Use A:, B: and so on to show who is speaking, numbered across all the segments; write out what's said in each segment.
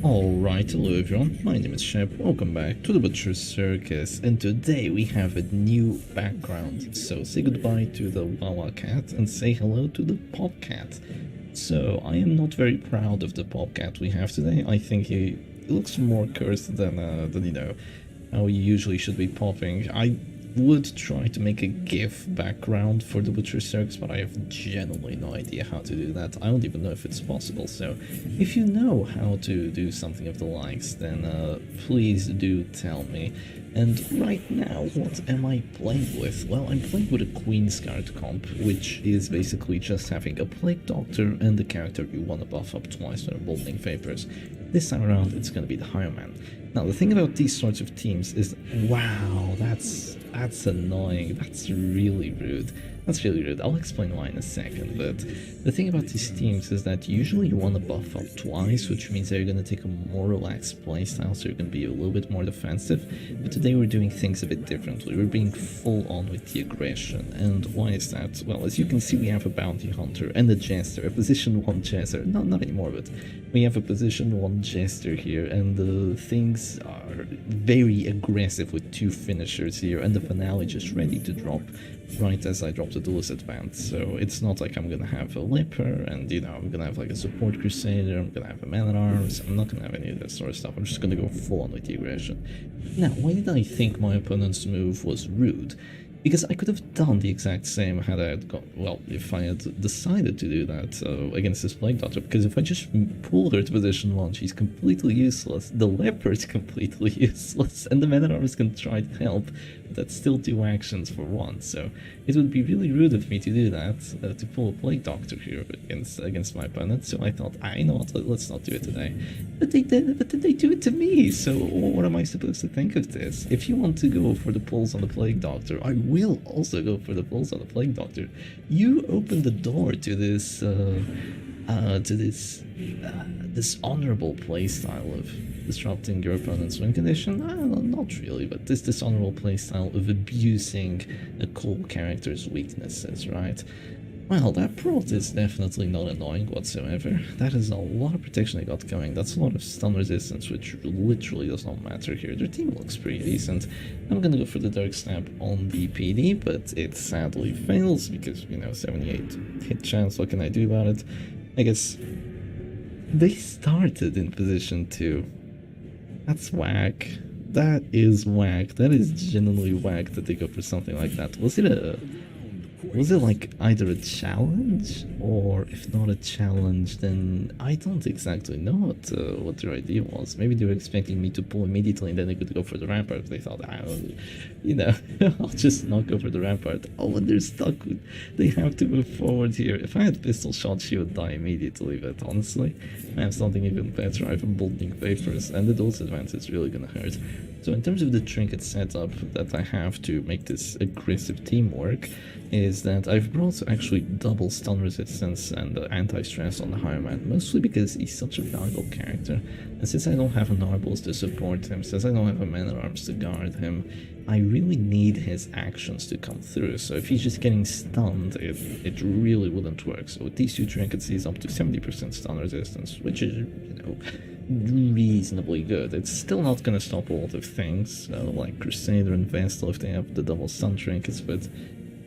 A: Alright, hello everyone, my name is Shep, welcome back to the Butcher Circus, and today we have a new background. So say goodbye to the Wawa cat and say hello to the Pop cat. So I am not very proud of the Pop cat we have today. I think he looks more cursed than you know, how he usually should be popping. I would try to make a GIF background for the Butcher Circus, but I have genuinely no idea how to do that. I don't even know if it's possible, so if you know how to do something of the likes, then please do tell me. And right now, what am I playing with? Well, I'm playing with a Queen's Guard comp, which is basically just having a Plague Doctor and the character you want to buff up twice for Emboldening Vapors. This time around, it's going to be the Higher Man. Now, the thing about these sorts of teams is, wow, that's annoying. That's really rude. That's really rude. I'll explain why in a second, but the thing about these teams is that usually you want to buff up twice, which means that you're going to take a more relaxed playstyle, so you're going to be a little bit more defensive. But today we're doing things a bit differently. We're being full on with the aggression. And why is that? Well, as you can see, we have a Bounty Hunter and a Jester, a position 1 Jester. No, not anymore, but we have a position 1 Jester here, and the things are very aggressive with 2 finishers here, and the finale just ready to drop right as I drop the Duelist Advance. So it's not like I'm gonna have a Leper and, you know, I'm gonna have like a Support Crusader, I'm gonna have a Man-at-Arms, I'm not gonna have any of that sort of stuff. I'm just gonna go full on with the aggression. Now, why did I think my opponent's move was rude? Because I could have done the exact same had I had got, well, if I had decided to do that against this Plague Doctor, because if I just pulled her to position 1, she's completely useless, the Leopard's completely useless, and the Man-at-Arms can try to help, but that's still 2 actions for 1, so it would be really rude of me to do that, to pull a Plague Doctor here against my opponent, so I thought, you know what, let's not do it today. But they did, but then they do it to me, so what am I supposed to think of this? If you want to go for the pulls on the Plague Doctor, I will also go for the pulls on the Plague Doctor. You open the door to this this honorable playstyle of disrupting your opponent's win condition. Not really, but this dishonorable playstyle of abusing a cool character's weaknesses, right? Well, that prot is definitely not annoying whatsoever. That is a lot of protection they got going. That's a lot of stun resistance, which literally does not matter here. Their team looks pretty decent. I'm gonna go for the Dark Snap on the PD, but it sadly fails because, you know, 78 hit chance. What can I do about it? I guess they started in position 2. That's whack. That is whack. That is genuinely whack that they go for something like that. Was it like either a challenge, or if not a challenge, then I don't exactly know what their idea was. Maybe they were expecting me to pull immediately and then they could go for the Rampart. They thought, you know, I'll just not go for the Rampart. Oh, and they're stuck. They have to move forward here. If I had Pistol Shot, she would die immediately, but honestly, I have something even better. I have Emboldening Vapors, and the Dose Advance is really gonna hurt. So in terms of the trinket setup that I have to make this aggressive team work, is that I've brought actually double stun resistance and anti-stress on the Higher Man, mostly because he's such a valuable character, and since I don't have a Narbles to support him, since I don't have a Man-at-Arms to guard him, I really need his actions to come through. So if he's just getting stunned, it really wouldn't work. So with these 2 trinkets, he's up to 70% stun resistance, which is, you know, reasonably good. It's still not going to stop a lot of things, like Crusader and Vestal if they have the double stun trinkets, but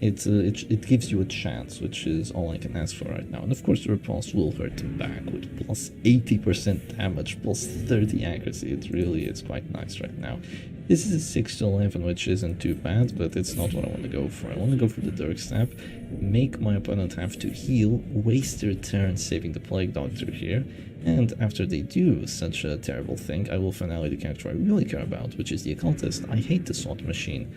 A: it gives you a chance, which is all I can ask for right now. And of course the repulse will hurt him back with plus 80% damage, plus 30 accuracy. It's quite nice right now. This is a 6 to 11, which isn't too bad, but it's not what I want to go for. I want to go for the Dark Snap, make my opponent have to heal, waste their turn saving the Plague Doctor here, and after they do such a terrible thing, I will finale the character I really care about, which is the Occultist. I hate the SWAT machine.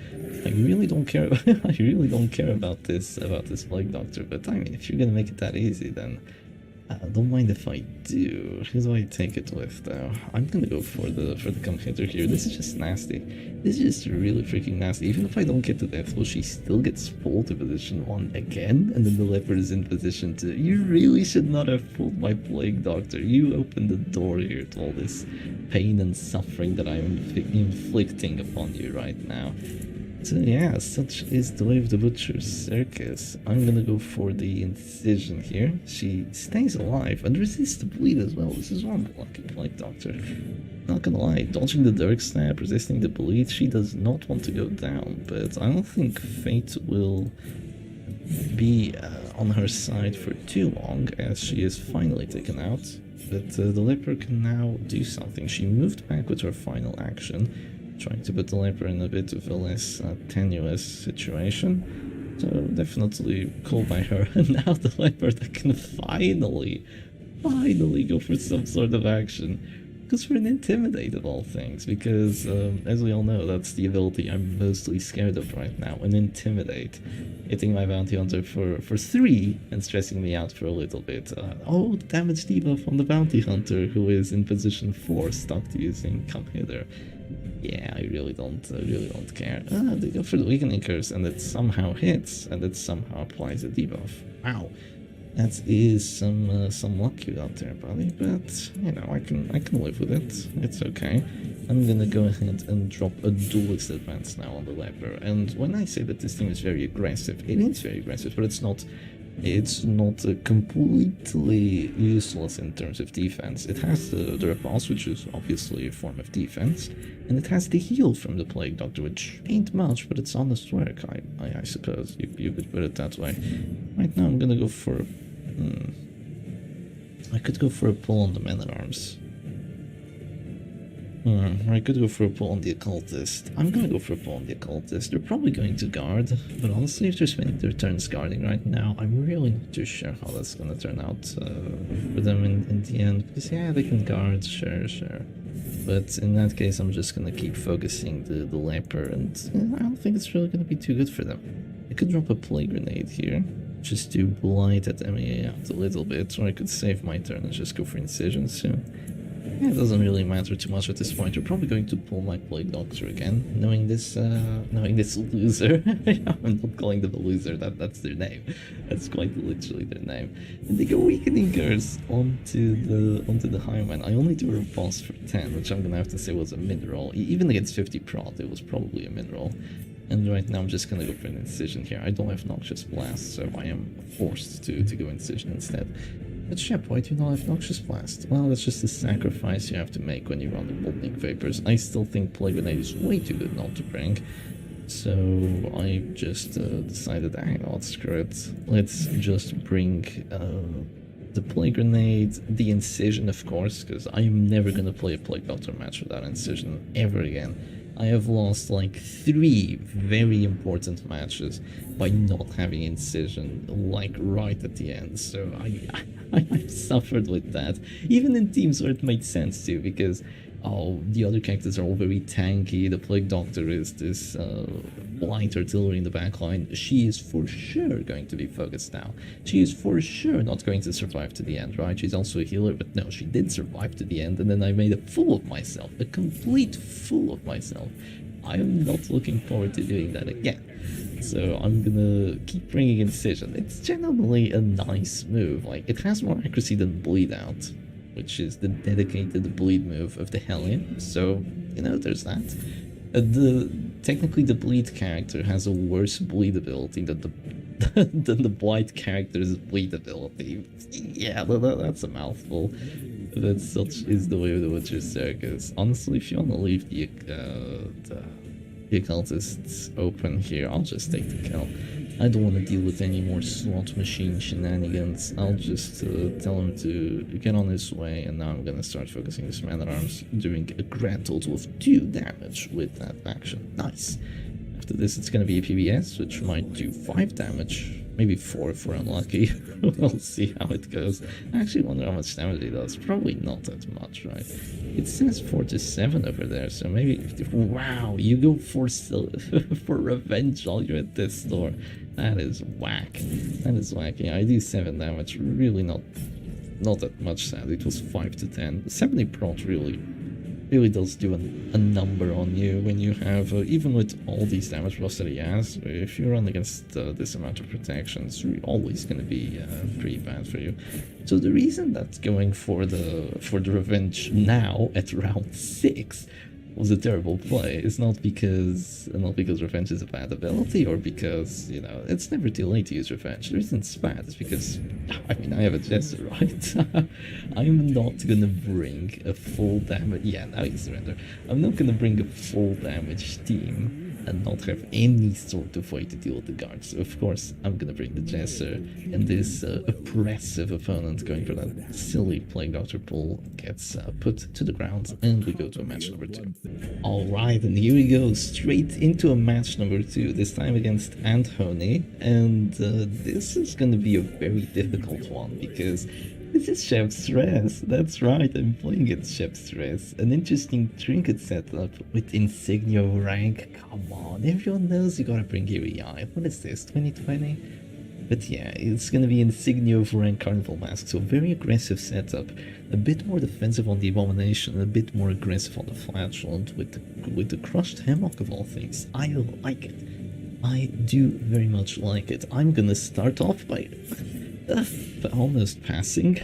A: I really don't care. I really don't care about this Plague Doctor. But I mean, if you're gonna make it that easy, then don't mind if I do. Who do I take it with though? I'm gonna go for the come hitter here. This is just nasty. This is just really freaking nasty. Even if I don't get to death, will she still gets pulled to position 1 again? And then the Leopard is in position 2. You really should not have pulled my Plague Doctor. You opened the door here to all this pain and suffering that I'm inflicting upon you right now. So yeah, such is the way of the butcher's circus. I'm gonna go for the incision here. She stays alive and resists the bleed as well. This is one lucky Plague Doctor. Not gonna lie, dodging the Dark Snap, resisting the bleed, she does not want to go down, but I don't think Fate will be on her side for too long, as she is finally taken out. But the leper can now do something. She moved back with her final action, trying to put the leper in a bit of a less tenuous situation. So definitely cool by her. And now the leper that can finally go for some sort of action. Goes for an Intimidate of all things, because as we all know, that's the ability I'm mostly scared of right now, an Intimidate. Hitting my bounty hunter for 3 and stressing me out for a little bit. Oh, damage debuff on the bounty hunter, who is in position 4, stuck to using Come Hither. Yeah, I really don't care. They go for the Weakening Curse, and it somehow hits, and it somehow applies a debuff. Wow. That is some luck you got there, buddy, but you know, I can live with it. It's okay. I'm gonna go ahead and drop a duelist advance now on the leper. And when I say that this team is very aggressive, it is very aggressive, but it's not completely useless in terms of defense. It has the repulse, which is obviously a form of defense, and it has the heal from the Plague Doctor, which ain't much, but it's honest work, I suppose you could put it that way. Right now I'm gonna go for I could go for a pull on the Men-at-Arms. I could go for a pull on the Occultist. I'm gonna go for a pull on the Occultist. They're probably going to guard, but honestly, if they're spending their turns guarding right now, I'm really not too sure how that's gonna turn out for them in the end. Because yeah, they can guard, sure. But in that case, I'm just gonna keep focusing the leper, and I don't think it's really gonna be too good for them. I could drop a Plague Grenade here, just to blight at MEA out a little bit, or I could save my turn and just go for Incision soon. Yeah, it doesn't really matter too much at this point. You're probably going to pull my Plague Doctor again, knowing this loser. I'm not calling them a loser, that's their name. That's quite literally their name. And they go Weakening Curse onto the Highman. I only do a repulse for 10, which I'm gonna have to say was a min-roll. Even against 50 prot, it was probably a min-roll. And right now I'm just gonna go for an Incision here. I don't have Noxious Blast, so I am forced to go Incision instead. But Shep, why do you not have Noxious Blast? Well, that's just a sacrifice you have to make when you run the Bolting Vapors. I still think Plague Grenade is way too good not to bring. So I just decided, you know what, screw it. Let's just bring the Plague Grenade, the Incision of course, because I am never gonna play a Plague Doctor match without Incision ever again. I have lost like 3 very important matches by not having Incision, like right at the end, so I've suffered with that, even in teams where it made sense to, because the other characters are all very tanky. The Plague Doctor is this light artillery in the backline. She is for sure going to be focused now. She is for sure not going to survive to the end, right? She's also a healer, but no, she did survive to the end, and then I made a fool of myself, a complete fool of myself. I am not looking forward to doing that again. So I'm gonna keep bringing Incision. It's generally a nice move. Like, it has more accuracy than Bleed Out, which is the dedicated bleed move of the Hellion, so, you know, there's that. Technically the bleed character has a worse bleed ability than the blight character's bleed ability. Yeah, that's a mouthful. That such is the way of the Butcher's Circus. Honestly, if you want to leave the Occultists open here, I'll just take the kill. I don't want to deal with any more slot machine shenanigans. I'll just tell him to get on his way, and now I'm gonna start focusing this Man-at-Arms, doing a grand total of 2 damage with that action. Nice. After this, it's gonna be a PBS, which might do 5 damage, maybe 4 if we're unlucky. We'll see how it goes. I actually wonder how much damage he does. Probably not that much, right? It says 4 to 7 over there, so maybe... Wow, you go for revenge while you're at this store. That is whack. That is whack. Yeah, I do 7 damage. Really not that much, sadly. It was 5 to 10. 70 prot really does do a number on you when you have, even with all these damage buffs that he has, if you run against this amount of protection, it's always going to be pretty bad for you. So the reason that's going for the revenge now at round 6 was a terrible play. It's not because revenge is a bad ability, or because, you know, it's never too late to use revenge. The reason it's bad is because, I mean, I have a jester, right? I'm not gonna bring a full damage. Yeah, now you surrender. I'm not gonna bring a full damage team and not have any sort of way to deal with the guards. So of course I'm gonna bring the Jester, and this oppressive opponent going for that silly Plague Doctor pull gets put to the ground, and we go to a match number 2. Alright, and here we go, straight into a match number 2, this time against Anthony, and this is gonna be a very difficult one, because this is Chef Stress. That's right, I'm playing against Chef Stress. An interesting trinket setup with Insignia rank. Come on, everyone knows you gotta bring EI. What is this, 2020? But yeah, it's gonna be Insignia of rank Carnival Mask, so very aggressive setup. A bit more defensive on the Abomination, a bit more aggressive on the Flatulent with the Crushed Hammock of all things. I like it. I do very much like it. I'm gonna start off by almost passing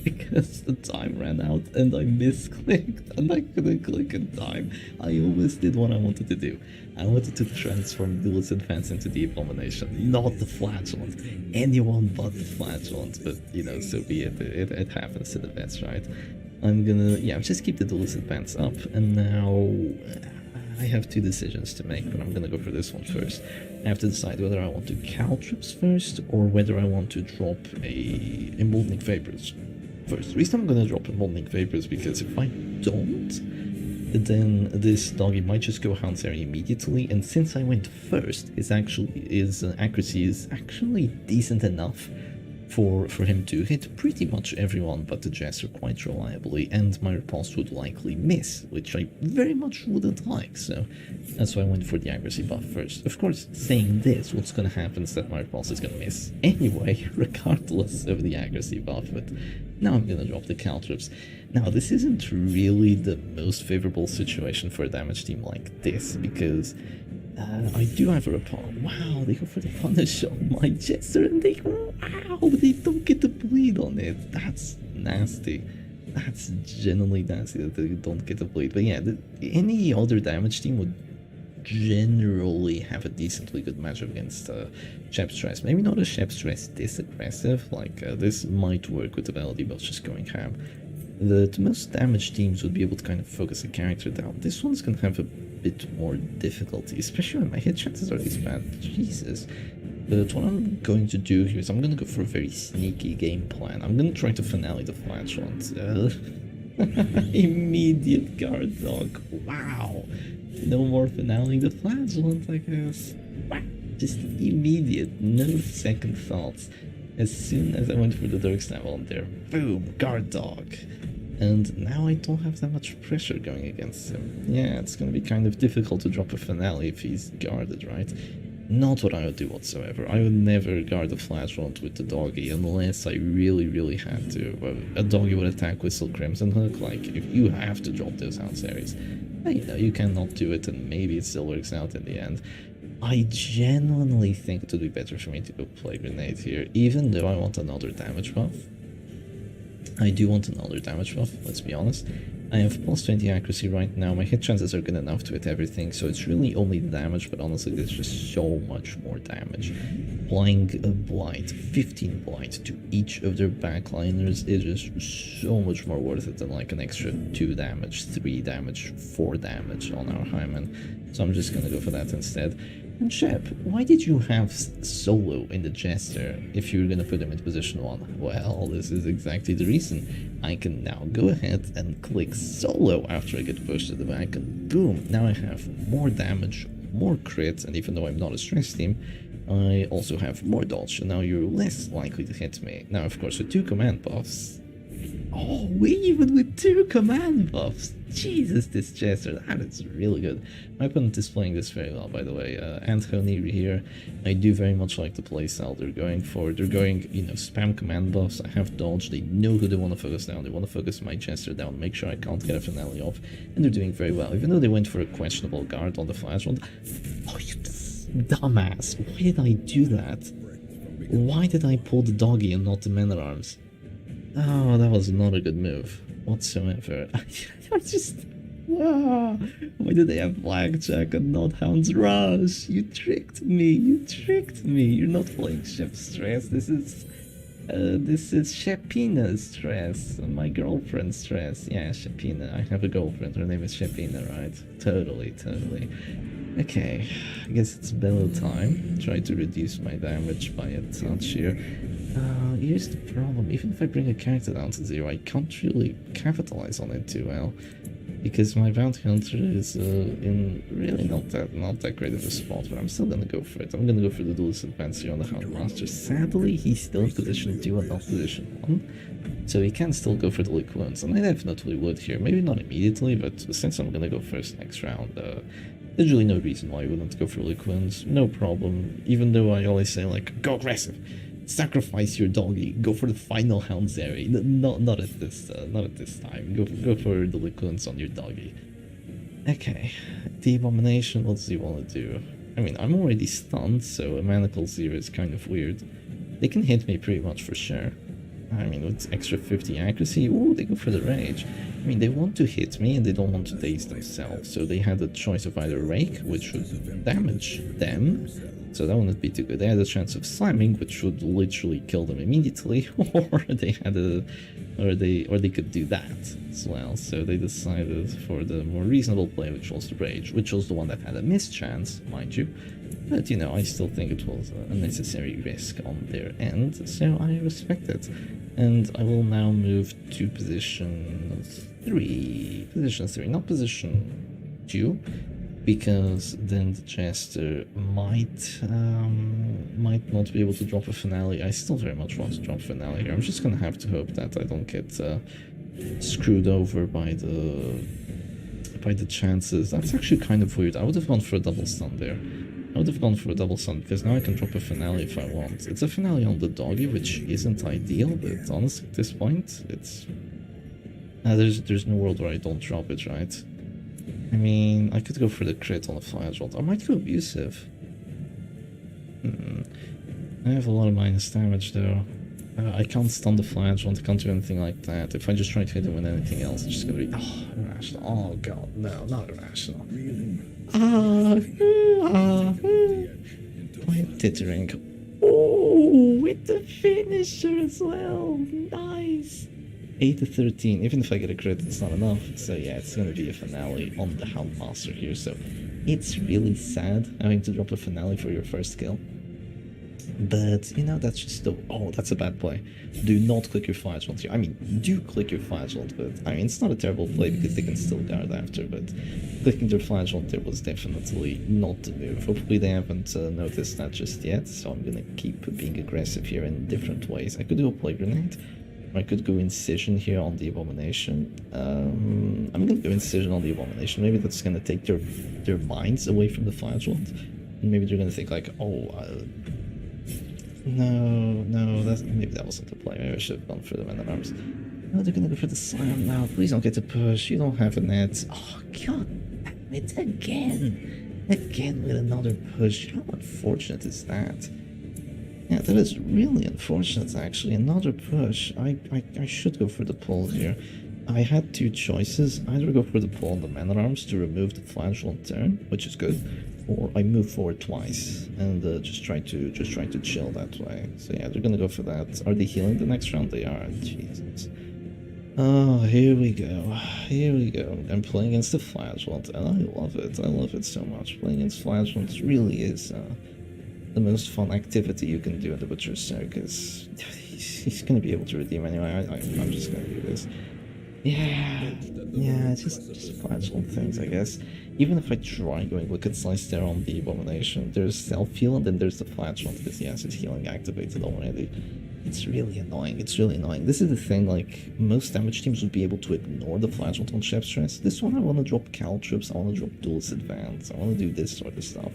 A: because the time ran out and I misclicked and I couldn't click in time. I almost did what I wanted to do. I wanted to transform Duelist Advance into the Abomination, not the Flatulent. Anyone but the Flatulent, but you know, so be it. It happens to the best, right? I'm gonna, yeah, just keep the Duelist Advance up, and now I have 2 decisions to make, but I'm gonna go for this one first. I have to decide whether I want to Caltrips first, or whether I want to drop a Emboldening Vapors first. The reason I'm gonna drop Emboldening Vapors because if I don't, then this doggy might just go Houndsary immediately, and since I went first, his accuracy is actually decent enough for him to hit pretty much everyone but the Jester quite reliably, and my riposte would likely miss, which I very much wouldn't like, so that's why I went for the accuracy buff first. Of course, saying this, what's gonna happen is that my riposte is gonna miss anyway, regardless of the accuracy buff, but now I'm gonna drop the Caltrips. Now, this isn't really the most favorable situation for a damage team like this, because I do have a riposte. Wow, they go for the punish on my Jester, and they don't get the bleed on it. That's nasty. That's genuinely nasty that they don't get the bleed. But yeah, any other damage team would generally have a decently good matchup against Chef Stress. Maybe not a Chef Stress this aggressive, like this might work with the Melody Bells just going ham. The most damage teams would be able to kind of focus a character down. This one's gonna have a bit more difficulty, especially when my hit chances are this bad. Jesus. But what I'm going to do here is I'm gonna go for a very sneaky game plan. I'm gonna try to finale the Flatulent. Immediate guard dog. Wow. No more finale the Flatulent, I guess. Just immediate, no second thoughts. As soon as I went for the Dark Snap on there, boom, guard dog. And now I don't have that much pressure going against him. Yeah, it's gonna be kind of difficult to drop a finale if he's guarded, right? Not what I would do whatsoever. I would never guard a Flatulent with the doggy unless I really had to. A doggy would attack Whistle Crimson Hook, like, if you have to drop those Houndsaries. You know, you cannot do it, and maybe it still works out in the end. I genuinely think it would be better for me to go play Grenade here, even though I want another damage buff. I do want another damage buff, let's be honest. I have plus 20 accuracy right now, my hit chances are good enough to hit everything, so it's really only the damage, but honestly there's just so much more damage. Applying a Blight, 15 Blight to each of their backliners is just so much more worth it than like an extra 2 damage, 3 damage, 4 damage on our Hyman, so I'm just gonna go for that instead. And Shep, why did you have Solo in the Jester if you were gonna put him in position 1? Well, this is exactly the reason. I can now go ahead and click Solo after I get pushed to the back, and boom, now I have more damage, more crits, and even though I'm not a stress team, I also have more dodge, and now you're less likely to hit me. Now, of course, with 2 command buffs. Oh, even with 2 command buffs! Jesus, this Jester, that is really good. My opponent is playing this very well, by the way. Anthony here, I do very much like the playstyle they're going for. They're going, you know, spam command buffs. I have dodge. They know who they want to focus down. They want to focus my Jester down, make sure I can't get a finale off. And they're doing very well, even though they went for a questionable guard on the flash one. Oh, you dumbass. Why did I do that? Why did I pull the doggy and not the Men-at-Arms? Oh, that was not a good move whatsoever. I just... Ah, why do they have Blackjack and not Hound's Rush? You tricked me, you tricked me. You're not playing Chef Stress. This is Shepina's stress, my girlfriend's stress. Yeah, Shepina. I have a girlfriend. Her name is Shepina, right? Totally, totally. Okay, I guess it's bellow time. Try to reduce my damage by a touch here. Here's the problem. Even if I bring a character down to 0, I can't really capitalize on it too well. Because my bounty hunter is in really not that great of a spot, but I'm still gonna go for it. I'm gonna go for the duelist advance here on the Hound Master. Sadly, he's still in position 2 and not position 1, so he can still go for the lick wounds, and I definitely would here. Maybe not immediately, but since I'm gonna go first next round, there's really no reason why I wouldn't go for lick wounds. No problem. Even though I always say like, go aggressive. Sacrifice your doggy. Go for the final Hound's area. Not at this time. Go for the liquens on your doggy. Okay, the abomination. What does he want to do? I mean, I'm already stunned, so a manacle 0 is kind of weird. They can hit me pretty much for sure. I mean, with extra 50 accuracy, ooh, they go for the rage. I mean, they want to hit me and they don't want to daze themselves, so they had a choice of either rake, which would damage them. So that wouldn't be too good. They had a chance of slamming, which would literally kill them immediately, or they had or they could do that as well. So they decided for the more reasonable play, which was the rage, which was the one that had a mischance, mind you. But you know, I still think it was a necessary risk on their end, so I respect it. And I will now move to position 3. Position 3, not position 2. Because then the Jester might not be able to drop a finale. I still very much want to drop finale here. I'm just gonna have to hope that I don't get screwed over by the chances. That's actually kind of weird. I would have gone for a double stun there. I would have gone for a double stun because now I can drop a finale if I want. It's a finale on the doggy, which isn't ideal, but honestly at this point, it's there's no world where I don't drop it, right? I mean, I could go for the crit on the flagellant. I might go abusive. I have a lot of minus damage though. I can't stun the flagellant, I can't do anything like that. If I just try to hit him with anything else, it's just gonna be irrational. Oh god, no, not irrational. I'm tittering. Oh, with the finisher as well. Nice. 8 to 13. Even if I get a crit, it's not enough. So yeah, it's gonna be a finale on the Hound Master here. So it's really sad having to drop a finale for your first kill. But you know, that's just that's a bad play. Do not click your flagellant here. I mean, do click your flagellant, but I mean, it's not a terrible play because they can still guard after. But clicking their flagellant there was definitely not the move. Hopefully they haven't noticed that just yet. So I'm gonna keep being aggressive here in different ways. I could do a play grenade. I could go incision here on the abomination. I'm gonna go incision on the abomination. Maybe that's gonna take their minds away from the flagellant, and maybe they're gonna think like, no, maybe that wasn't the play. Maybe I should have gone for the man at arms. No, they're gonna go for the slam now. Please don't get to push. You don't have a net. Oh god, it's again with another push. How unfortunate is that? Yeah, that is really unfortunate actually. Another push. I should go for the pull here. I had two choices. Either go for the pull on the man-at-arms to remove the flagellant turn, which is good, or I move forward twice and just try to chill that way. So yeah, they're gonna go for that. Are they healing the next round? They are. Jesus. Oh, here we go. I'm playing against the flagellant, and I love it. I love it so much. Playing against flagellants really is the most fun activity you can do at the Butcher's Circus. He's gonna be able to redeem anyway. I'm just gonna do this. Yeah, it's just flagellant things, I guess. Even if I try going Wicked Slice there on the Abomination, there's self-heal and then there's the flagellant, because yes, it's healing activated already. It's really annoying, This is the thing, like, most damage teams would be able to ignore the flagellant on Chef Stress. This one I want to drop Caltrips, I want to drop Duelist Advance, I want to do this sort of stuff.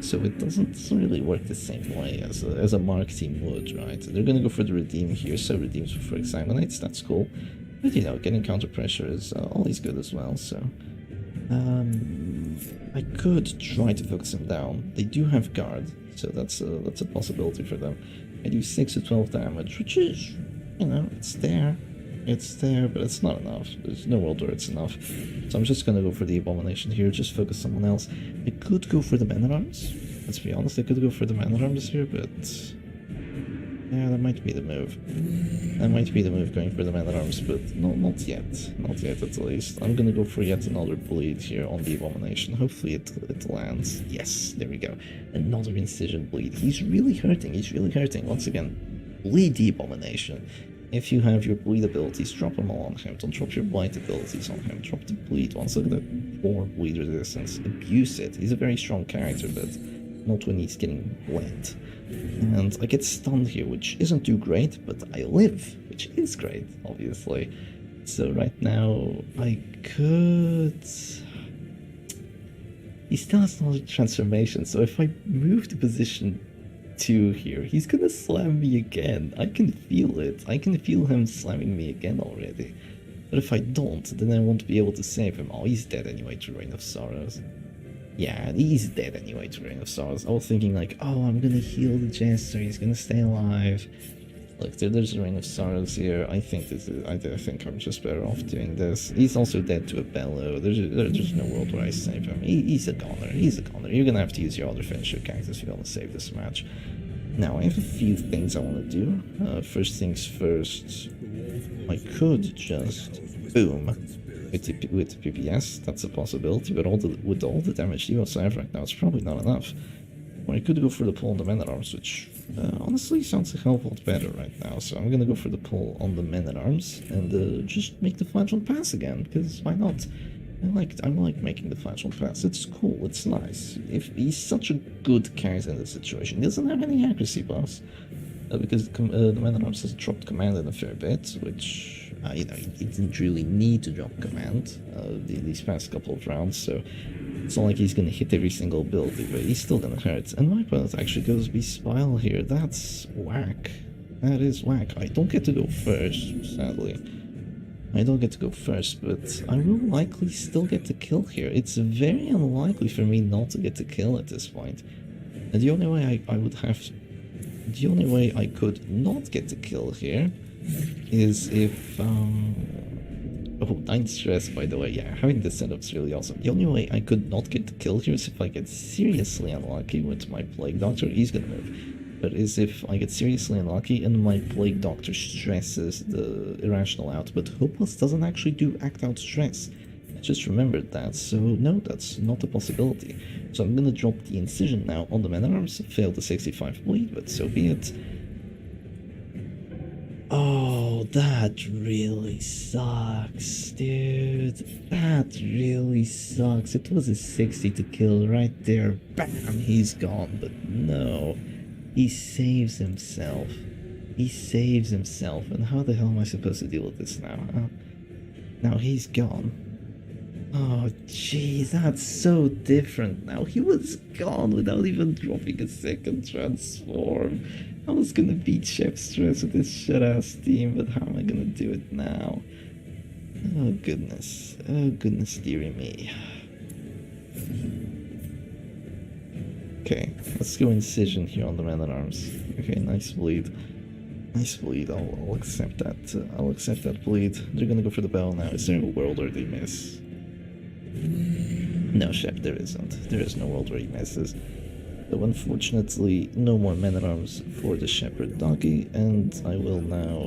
A: So it doesn't really work the same way as a Mark team would, right? They're gonna go for the Redeem here, so Redeems for Examinates, that's cool. But you know, getting counter pressure is always good as well, so... I could try to focus him down. They do have guard, so that's a possibility for them. I do 6 to 12 damage, which is, you know, it's there. It's there, but it's not enough. There's no world where it's enough. So I'm just gonna go for the Abomination here, just focus someone else. I could go for the Man-at-Arms. Let's be honest, I could go for the Man-at-Arms here, but... yeah, that might be the move. That might be the move, going for the Man-at-Arms, but no, not yet. Not yet, at least. I'm gonna go for yet another bleed here on the Abomination. Hopefully it lands. Yes, there we go. Another Incision bleed. He's really hurting, he's really hurting. Once again, bleed the Abomination. If you have your bleed abilities, drop them all on him. Don't drop your blight abilities on him. Drop the bleed ones. Look at that 4 bleed resistance. Abuse it. He's a very strong character, but not when he's getting bled. And I get stunned here, which isn't too great, but I live, which is great, obviously. So right now, I could... he still has another transformation, so if I move to position 2 here, he's gonna slam me again. I can feel it. I can feel him slamming me again already. But if I don't, then I won't be able to save him. Oh, he's dead anyway to Reign of Sorrows. Yeah, he's dead anyway to Reign of Sorrows. I was thinking like, oh, I'm gonna heal the Jester, he's gonna stay alive. Look, there's a Reign of Sorrows here. I think this is, I think I'm just better off doing this. He's also dead to a Bellow. There's no world where I save him. He's a goner. He's a goner. You're gonna have to use your other finisher characters if you want to save this match. Now, I have a few things I want to do. First things first, I could just boom with PPS. That's a possibility, but with all the damage debuffs I have right now, it's probably not enough. Or I could go for the pull on the Man-at-Arms, which honestly sounds a hell of a lot better right now. So I'm gonna go for the pull on the Man-at-Arms and just make the flagellant pass again, because why not? I like making the flagellant pass. It's cool, it's nice. If he's such a good character in this situation, he doesn't have any accuracy buffs. Because the Man-at-Arms has dropped command in a fair bit, which, you know, he didn't really need to drop command these past couple of rounds, so it's not like he's gonna hit every single build, but he's still gonna hurt. And my opponent actually goes Bespile here. That's whack. That is whack. I don't get to go first, sadly. I don't get to go first, but I will likely still get to kill here. It's very unlikely for me not to get to kill at this point. And the only way I would have... the only way I could not get to kill here is if... oh, 9 stress, by the way. Yeah, having this setup is really awesome. The only way I could not get to kill here is if I get seriously unlucky with my Plague Doctor. He's gonna move. But is if I get seriously unlucky and my Plague Doctor stresses the Irrational out, but Hopeless doesn't actually do Act Out Stress. I just remembered that, so no, that's not a possibility. So I'm gonna drop the Incision now on the Man-at-Arms, fail the 65 bleed, but so be it. Oh, that really sucks, dude. That really sucks. It was a 60 to kill right there. Bam, he's gone, but no. He saves himself. He saves himself. And how the hell am I supposed to deal with this now? Now he's gone. Oh, jeez, that's so different now. He was gone without even dropping a second transform. I was gonna beat Chef Stress with this shit-ass team, but how am I gonna do it now? Oh, goodness. Oh, goodness, dearie me. Okay, let's go Incision here on the Man-at-Arms. Okay, nice bleed. Nice bleed, I'll accept that. I'll accept that bleed. They're gonna go for the bell now. Is there a world where they miss? No, Shep, there isn't. There is no world where he misses. So unfortunately, no more Man-at-Arms for the Shepherd Doggy, and I will now...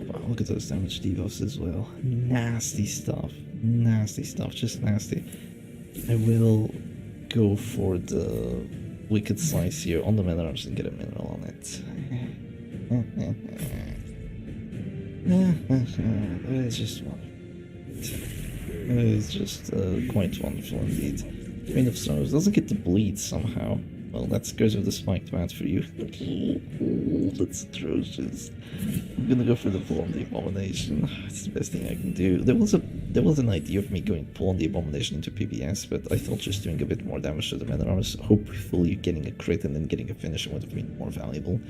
A: wow, look at those damage debuffs as well. Nasty stuff. Nasty stuff, just nasty. I will go for the Wicked Slice here on the Man-at-Arms and get a mineral on it. That is just wonderful. It is just quite wonderful indeed. Reign of Sorrows doesn't get to bleed somehow. Well, that's Curse of the Spiked Bat for you. That's atrocious. I'm gonna go for the pull on the Abomination. It's the best thing I can do. There was an idea of me going pull on the Abomination into PBS, but I thought just doing a bit more damage to the Man-at-Arms, hopefully getting a crit and then getting a finisher would have been more valuable.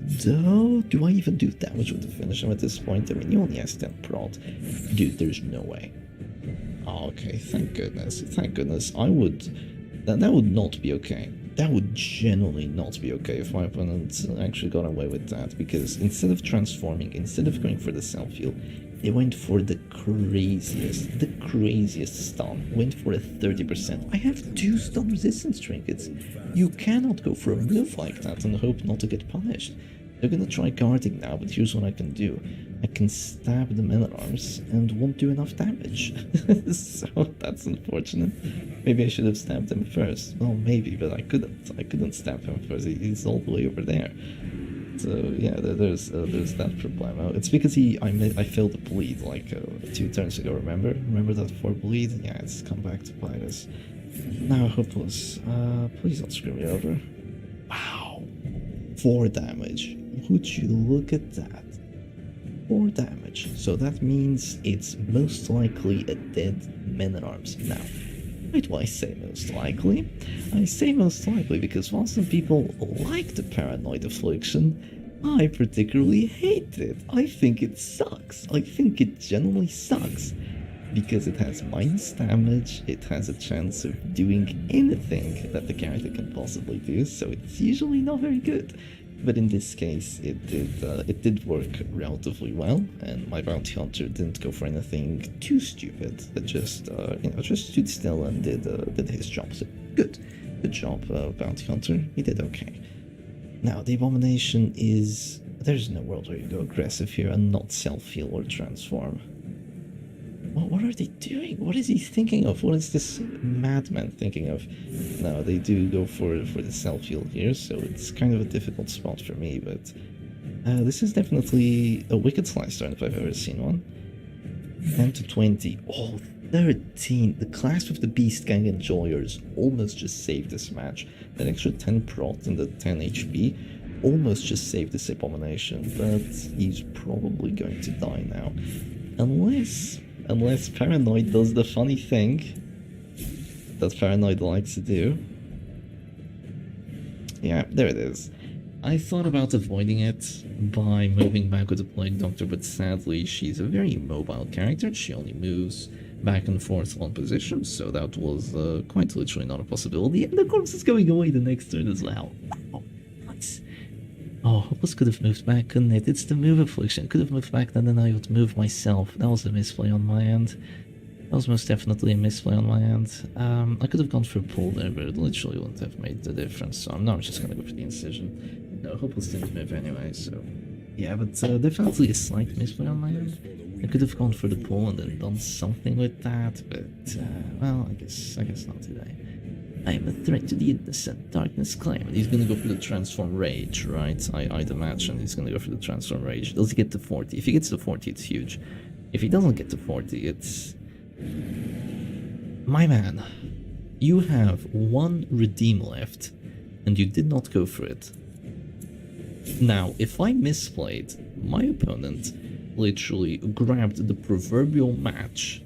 A: Though, do I even do damage with the finisher at this point? I mean, he only has 10 prod. Dude, there's no way. Oh, okay, thank goodness. Thank goodness. I would... That would not be okay. that would genuinely not be okay if my opponent actually got away with that, because instead of transforming, instead of going for the self-heal, they went for the craziest stun, went for a 30%. I have 2 stun resistance trinkets. You cannot go for a move like that and hope not to get punished. They're gonna try guarding now, but here's what I can do. I can stab the men-at-arms and won't do enough damage. So that's unfortunate. Maybe I should have stabbed him first. Well, maybe, but I couldn't. I couldn't stab him first. He's all the way over there. So yeah, there's that problemo. It's because I failed the bleed like 2 turns ago. Remember that 4 bleed? Yeah, it's come back to bite us. Now hopeless. Please don't screw me over. Wow, 4 damage. Would you look at that? 4 damage. So that means it's most likely a dead men-at-arms. Now, why do I say most likely? I say most likely because while some people like the Paranoid Affliction, I particularly hate it. I think it sucks. I think it genuinely sucks. Because it has minus damage, it has a chance of doing anything that the character can possibly do, so it's usually not very good. But in this case, it did work relatively well, and my bounty hunter didn't go for anything too stupid. It just just stood still and did his job. So good job, bounty hunter. He did okay. Now the abomination is there's no world where you go aggressive here and not self-heal or transform. What are they doing? What is he thinking of? What is this madman thinking of? No, they do go for the self-heal here, so it's kind of a difficult spot for me, but this is definitely a wicked slice turn if I've ever seen one. 10 to 20. Oh, 13. The Clasp of the Beast Gang Enjoyers almost just saved this match. That extra 10 prot and the 10 HP almost just saved this abomination, but he's probably going to die now. Unless Paranoid does the funny thing that Paranoid likes to do. Yeah, there it is. I thought about avoiding it by moving back with the Plague Doctor, but sadly she's a very mobile character. She only moves back and forth one position, so that was quite literally not a possibility. And the corpse is going away the next turn as well. Wow, nice. Oh, Hopeless could have moved back, couldn't it? It's the move affliction. Could have moved back, then I would move myself. That was a misplay on my end. That was most definitely a misplay on my end. I could have gone for a pull there, but it literally wouldn't have made the difference. So I'm just gonna go for the incision. No, Hopeless didn't move anyway, so... Yeah, but definitely a slight misplay on my end. I could have gone for the pull and then done something with that, but... well, I guess not today. I am a threat to the innocent, Darkness claim. And he's gonna go for the Transform Rage, right? I'd imagine he's gonna go for the Transform Rage. Does he get to 40? If he gets to 40, it's huge. If he doesn't get to 40, it's... My man, you have 1 redeem left, and you did not go for it. Now, if I misplayed, my opponent literally grabbed the proverbial match,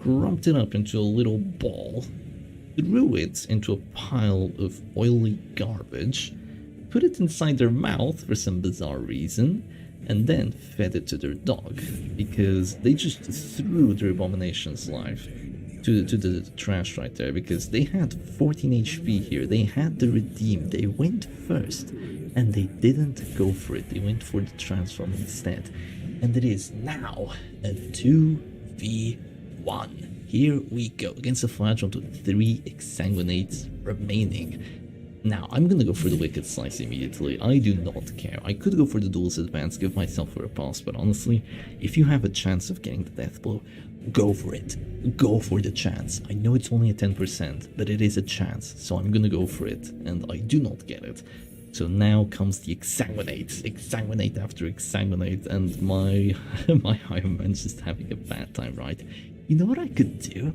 A: crumped it up into a little ball, threw it into a pile of oily garbage, put it inside their mouth for some bizarre reason, and then fed it to their dog, because they just threw their abomination's life to the trash right there, because they had 14 HP here, they had the redeem, they went first, and they didn't go for it, they went for the transform instead, and it is now a 2v1. Here we go, against a Flagellant with 3 Exsanguinates remaining. Now, I'm gonna go for the Wicked Slice immediately. I do not care. I could go for the Duelist Advance, give myself a pass, but honestly, if you have a chance of getting the death blow, go for it. Go for the chance. I know it's only a 10%, but it is a chance, so I'm gonna go for it, and I do not get it. So now comes the Exsanguinate. Exsanguinate after Exsanguinate, and my Iron Man's just having a bad time, right? You know what I could do?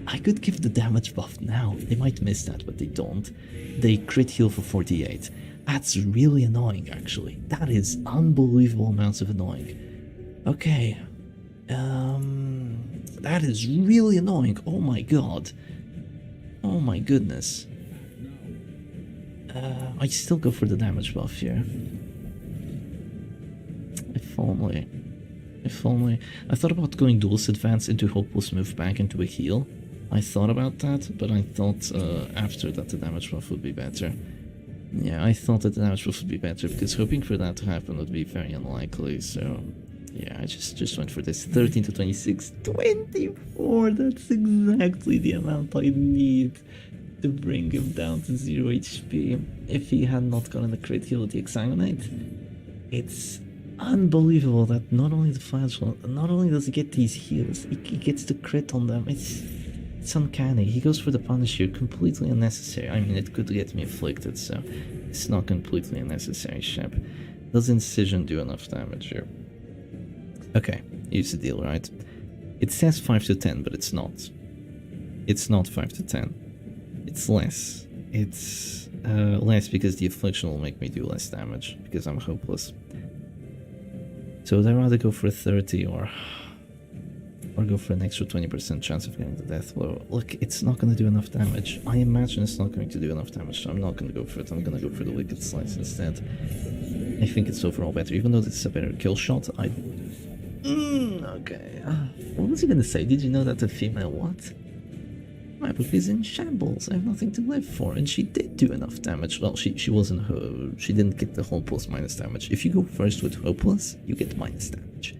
A: I could give the damage buff now. They might miss that, but they don't. They crit heal for 48. That's really annoying, actually. That is unbelievable amounts of annoying. Okay. That is really annoying. Oh my god. Oh my goodness. I still go for the damage buff here. If only. If only. I thought about going Duelist Advance into Hopeless, move back into a heal. I thought about that, but I thought after that the damage buff would be better. Yeah, I thought that the damage buff would be better, because hoping for that to happen would be very unlikely, so... Yeah, I just went for this. 13 to 26. 24! That's exactly the amount I need to bring him down to 0 HP. If he had not gotten a crit heal with the Exsanguinate, it's unbelievable that not only the flashlight, not only does he get these heals, he gets the crit on them. It's uncanny. He goes for the punish here, completely unnecessary. I mean, it could get me afflicted, so it's not completely unnecessary, Shep. Does Incision do enough damage here? Okay, here's the deal, right? It says 5 to 10, but it's not. It's not 5 to 10. It's less. It's less because the affliction will make me do less damage, because I'm hopeless. So would I rather go for a 30 or go for an extra 20% chance of getting the death blow? Look, it's not going to do enough damage. I imagine it's not going to do enough damage, so I'm not going to go for it. I'm going to go for the Wicked Slice instead. I think it's overall better, even though this is a better kill shot. Okay. What was he gonna say? Did you know that the female what? My book is in shambles. I have nothing to live for, and she did do enough damage. Well, she wasn't she didn't get the hopeless minus damage. If you go first with hopeless, you get minus damage.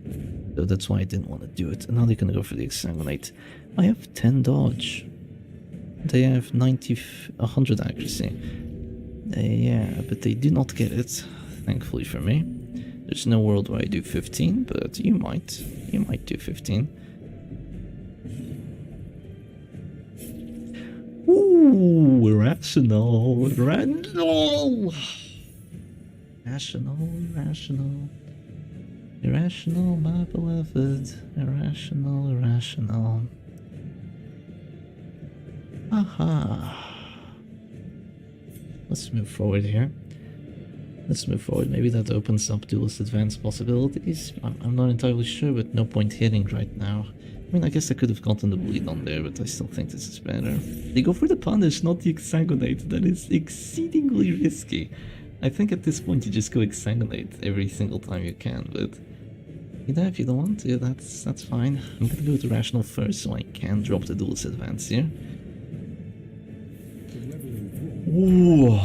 A: So that's why I didn't want to do it. And now they're gonna go for the Exsanguinate. I have 10 dodge. They have 100 accuracy. Yeah, but they do not get it. Thankfully for me. There's no world where I do 15, but you might do 15. Ooh, irrational, irrational, my beloved, irrational. Aha. Let's move forward here. Let's move forward. Maybe that opens up duelist advanced possibilities. I'm not entirely sure, but no point hitting right now. I mean, I guess I could have gotten the bleed on there, but I still think this is better. They go for the punish, not the Exsanguinate. That is exceedingly risky. I think at this point you just go Exsanguinate every single time you can, but... You know, if you don't want to, that's fine. I'm gonna go with Irrational first, so I can drop the duelist advance here. Ooh.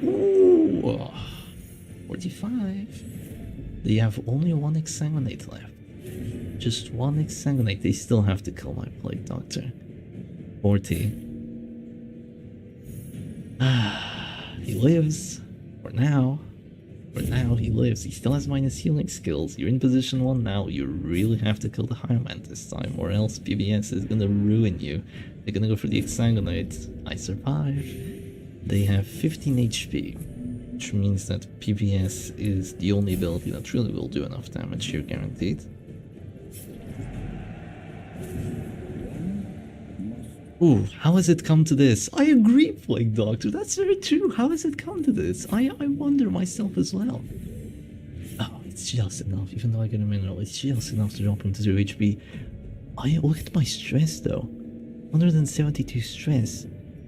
A: Ooh, 45. They have only one Exsanguinate left. Just one Exsanguinate. They still have to kill my Plague Doctor. 40. He lives. For now. For now, he lives. He still has minus healing skills. You're in position 1 now. You really have to kill the Hieroman this time, or else PBS is gonna ruin you. They're gonna go for the Exsanguinate. I survive. They have 15 HP, which means that PBS is the only ability that really will do enough damage here, guaranteed. Ooh, how has it come to this? I agree, Plague Doctor, that's very true. How has it come to this? I wonder myself as well. Oh, it's just enough, even though I get a mineral, it's just enough to drop him to 0 HP. Look at my stress though. 172 stress.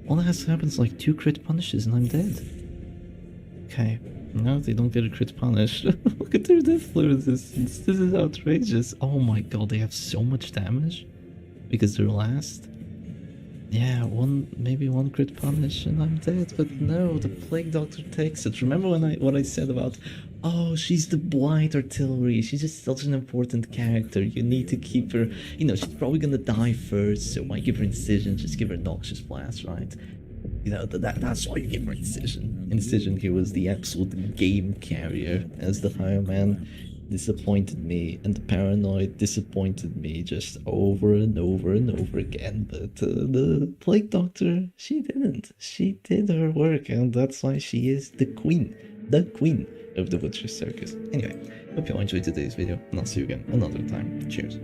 A: All that has to happen is like 2 crit punishes and I'm dead. Okay, no, they don't get a crit punish. Look at their death blow resistance. This is outrageous. Oh my god, they have so much damage because they're last. Yeah, maybe one crit punish and I'm dead, but no, the Plague Doctor takes it. Remember what I said about, oh, she's the Blight Artillery, she's just such an important character, you need to keep her, you know, she's probably gonna die first, so why give her Incision, just give her Noxious Blast, right? You know, that's why you give her Incision. Incision here was the absolute game carrier, as the Hieroman disappointed me, and the Paranoid disappointed me just over and over and over again, but the Plague Doctor, she didn't. She did her work, and that's why she is the queen of the Butcher's Circus. Anyway, hope you all enjoyed today's video, and I'll see you again another time. Cheers.